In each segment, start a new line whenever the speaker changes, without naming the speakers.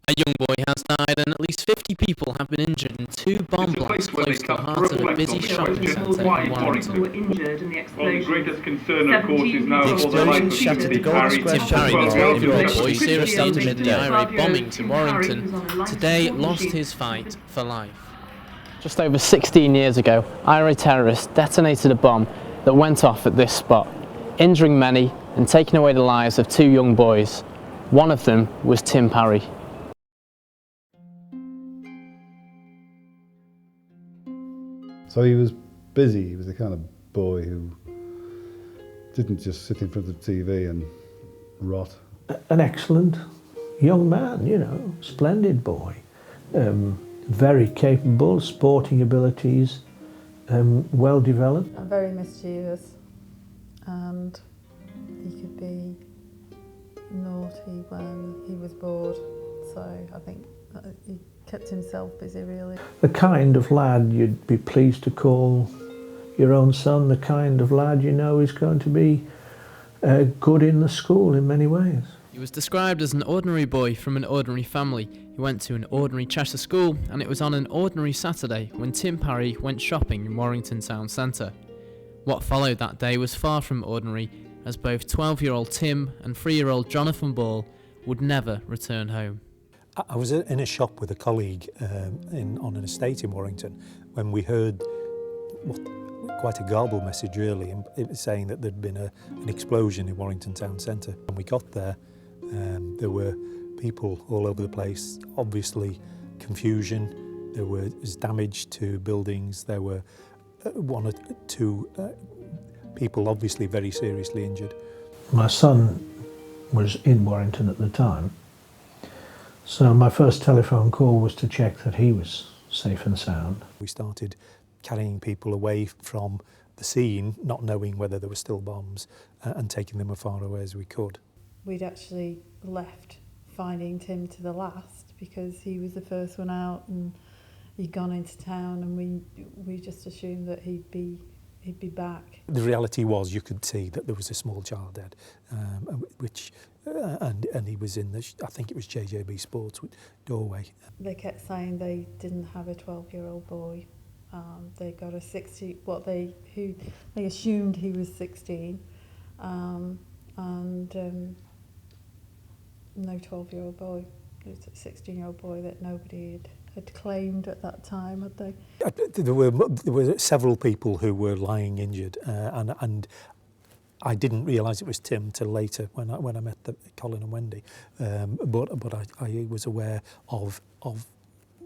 A young boy has died and at least 50 people have been injured in two bomb blasts close to the heart of a busy shopping centre in Warrington.
The greatest concern, of course, is now
The
for the life
explosion
of
shattered the
Tim
Golden
Parry.
Square Parry, the 12-year-old boy seriously injured in the irate bombings in Warrington, today lost his fight for life.
Just over 16 years ago, IRA terrorists detonated a bomb that went off at this spot, injuring many and taking away the lives of two young boys. One of them was Tim Parry.
So he was busy. He was the kind of boy who didn't just sit in front of the TV and rot.
An excellent young man, you know, splendid boy. Very capable, sporting abilities, well developed.
Very mischievous, and he could be naughty when he was bored, so I think he kept himself busy really.
The kind of lad you'd be pleased to call your own son, the kind of lad you know is going to be good in the school in many ways.
He was described as an ordinary boy from an ordinary family. He went to an ordinary Cheshire school, and it was on an ordinary Saturday when Tim Parry went shopping in Warrington town centre. What followed that day was far from ordinary, as both 12-year-old Tim and 3-year-old Jonathan Ball would never return home.
I was in a shop with a colleague on an estate in Warrington when we heard quite a garbled message really, it was saying that there'd been an explosion in Warrington town centre. When we got there, there were people all over the place, obviously confusion, there was damage to buildings, there were one or two people obviously very seriously injured.
My son was in Warrington at the time, so my first telephone call was to check that he was safe and sound.
We started carrying people away from the scene, not knowing whether there were still bombs, and taking them as far away as we could.
We'd actually left finding Tim to the last because he was the first one out and he'd gone into town, and we just assumed that he'd be back.
The reality was you could see that there was a small child dead, and he was in the, I think it was JJB Sports doorway.
They kept saying they didn't have a 12-year-old boy. They got a 16. They assumed he was 16, and no 12-year-old boy. It was a 16-year-old boy that nobody had claimed at that time, had they?
There were several people who were lying injured, and I didn't realise it was Tim till later when I met Colin and Wendy, but I was aware of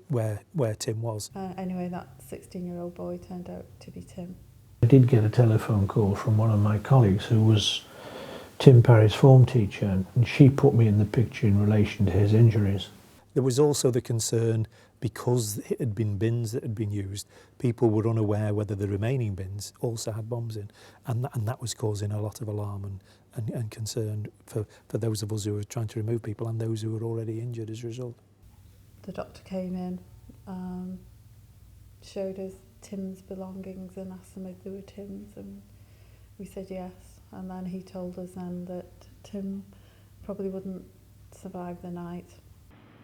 where Tim was.
Anyway, that 16-year-old boy turned out to be Tim.
I did get a telephone call from one of my colleagues who was Tim Parry's form teacher, and she put me in the picture in relation to his injuries.
There was also the concern, because it had been bins that had been used, people were unaware whether the remaining bins also had bombs in, and that was causing a lot of alarm and concern for those of us who were trying to remove people and those who were already injured as a result.
The doctor came in, showed us Tim's belongings and asked them if they were Tim's, and we said yes. And then he told us then that Tim probably wouldn't survive the night.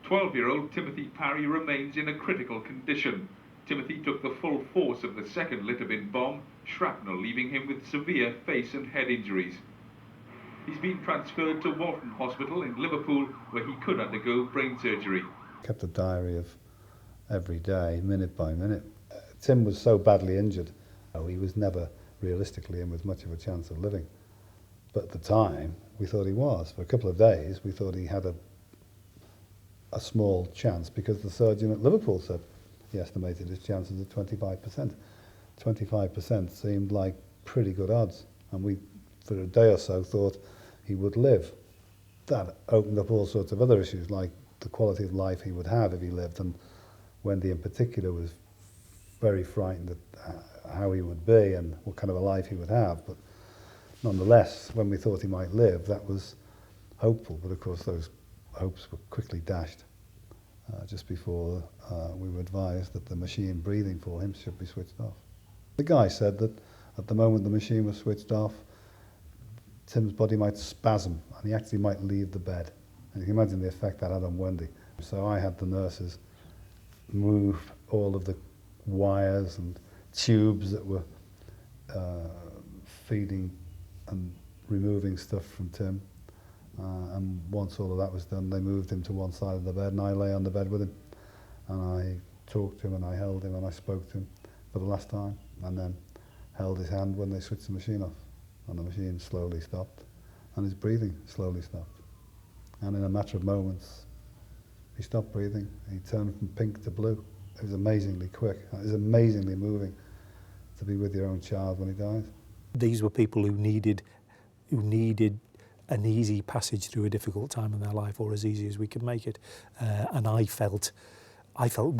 12-year-old Timothy Parry remains in a critical condition. Timothy took the full force of the second litter-bin bomb, shrapnel leaving him with severe face and head injuries. He's been transferred to Warrington Hospital in Liverpool, where he could undergo brain surgery.
Kept a diary of every day, minute by minute. Tim was so badly injured, he was never realistically in with much of a chance of living. But at the time, we thought he was. For a couple of days, we thought he had a small chance, because the surgeon at Liverpool said he estimated his chances at 25%. 25% seemed like pretty good odds, and we, for a day or so, thought he would live. That opened up all sorts of other issues, like the quality of life he would have if he lived, and Wendy in particular was very frightened at how he would be and what kind of a life he would have. But nonetheless, when we thought he might live, that was hopeful, but of course those hopes were quickly dashed just before we were advised that the machine breathing for him should be switched off. The guy said that at the moment the machine was switched off, Tim's body might spasm and he actually might leave the bed. And you can imagine the effect that had on Wendy. So I had the nurses move all of the wires and tubes that were feeding and removing stuff from Tim. And once all of that was done, they moved him to one side of the bed, and I lay on the bed with him. And I talked to him, and I held him, and I spoke to him for the last time, and then held his hand when they switched the machine off. And the machine slowly stopped, and his breathing slowly stopped. And in a matter of moments, he stopped breathing. He turned from pink to blue. It was amazingly quick. It was amazingly moving to be with your own child when he dies.
These were people who needed an easy passage through a difficult time in their life, or as easy as we could make it. And I felt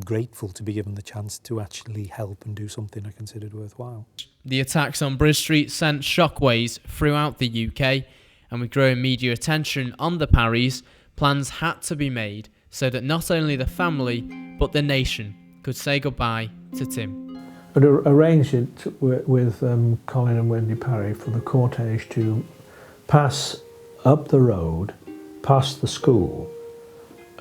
grateful to be given the chance to actually help and do something I considered worthwhile.
The attacks on Bridge Street sent shockwaves throughout the UK, and with growing media attention on the Parrys, plans had to be made so that not only the family, but the nation could say goodbye to Tim.
But arranged it with Colin and Wendy Parry for the cortege to pass up the road, past the school,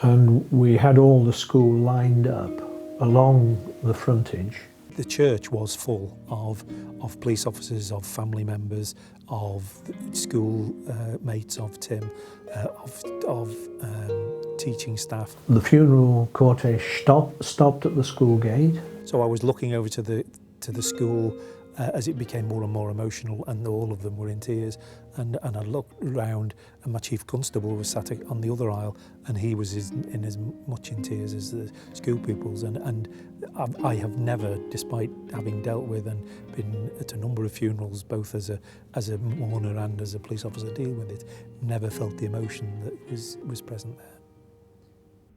and we had all the school lined up along the frontage.
The church was full of police officers, of family members, of school mates of Tim, of teaching staff.
The funeral cortege stopped at the school gate.
So I was looking over to the school as it became more and more emotional, and all of them were in tears. And I looked around, and my chief constable was sat on the other aisle, and he was in as much in tears as the school pupils. And I have never, despite having dealt with and been at a number of funerals, both as a mourner and as a police officer dealing with it, never felt the emotion that was present there.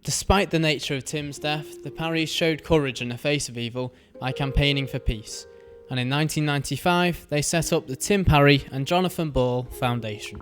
Despite the nature of Tim's death, the Parrys showed courage in the face of evil by campaigning for peace. And in 1995, they set up the Tim Parry and Jonathan Ball Foundation.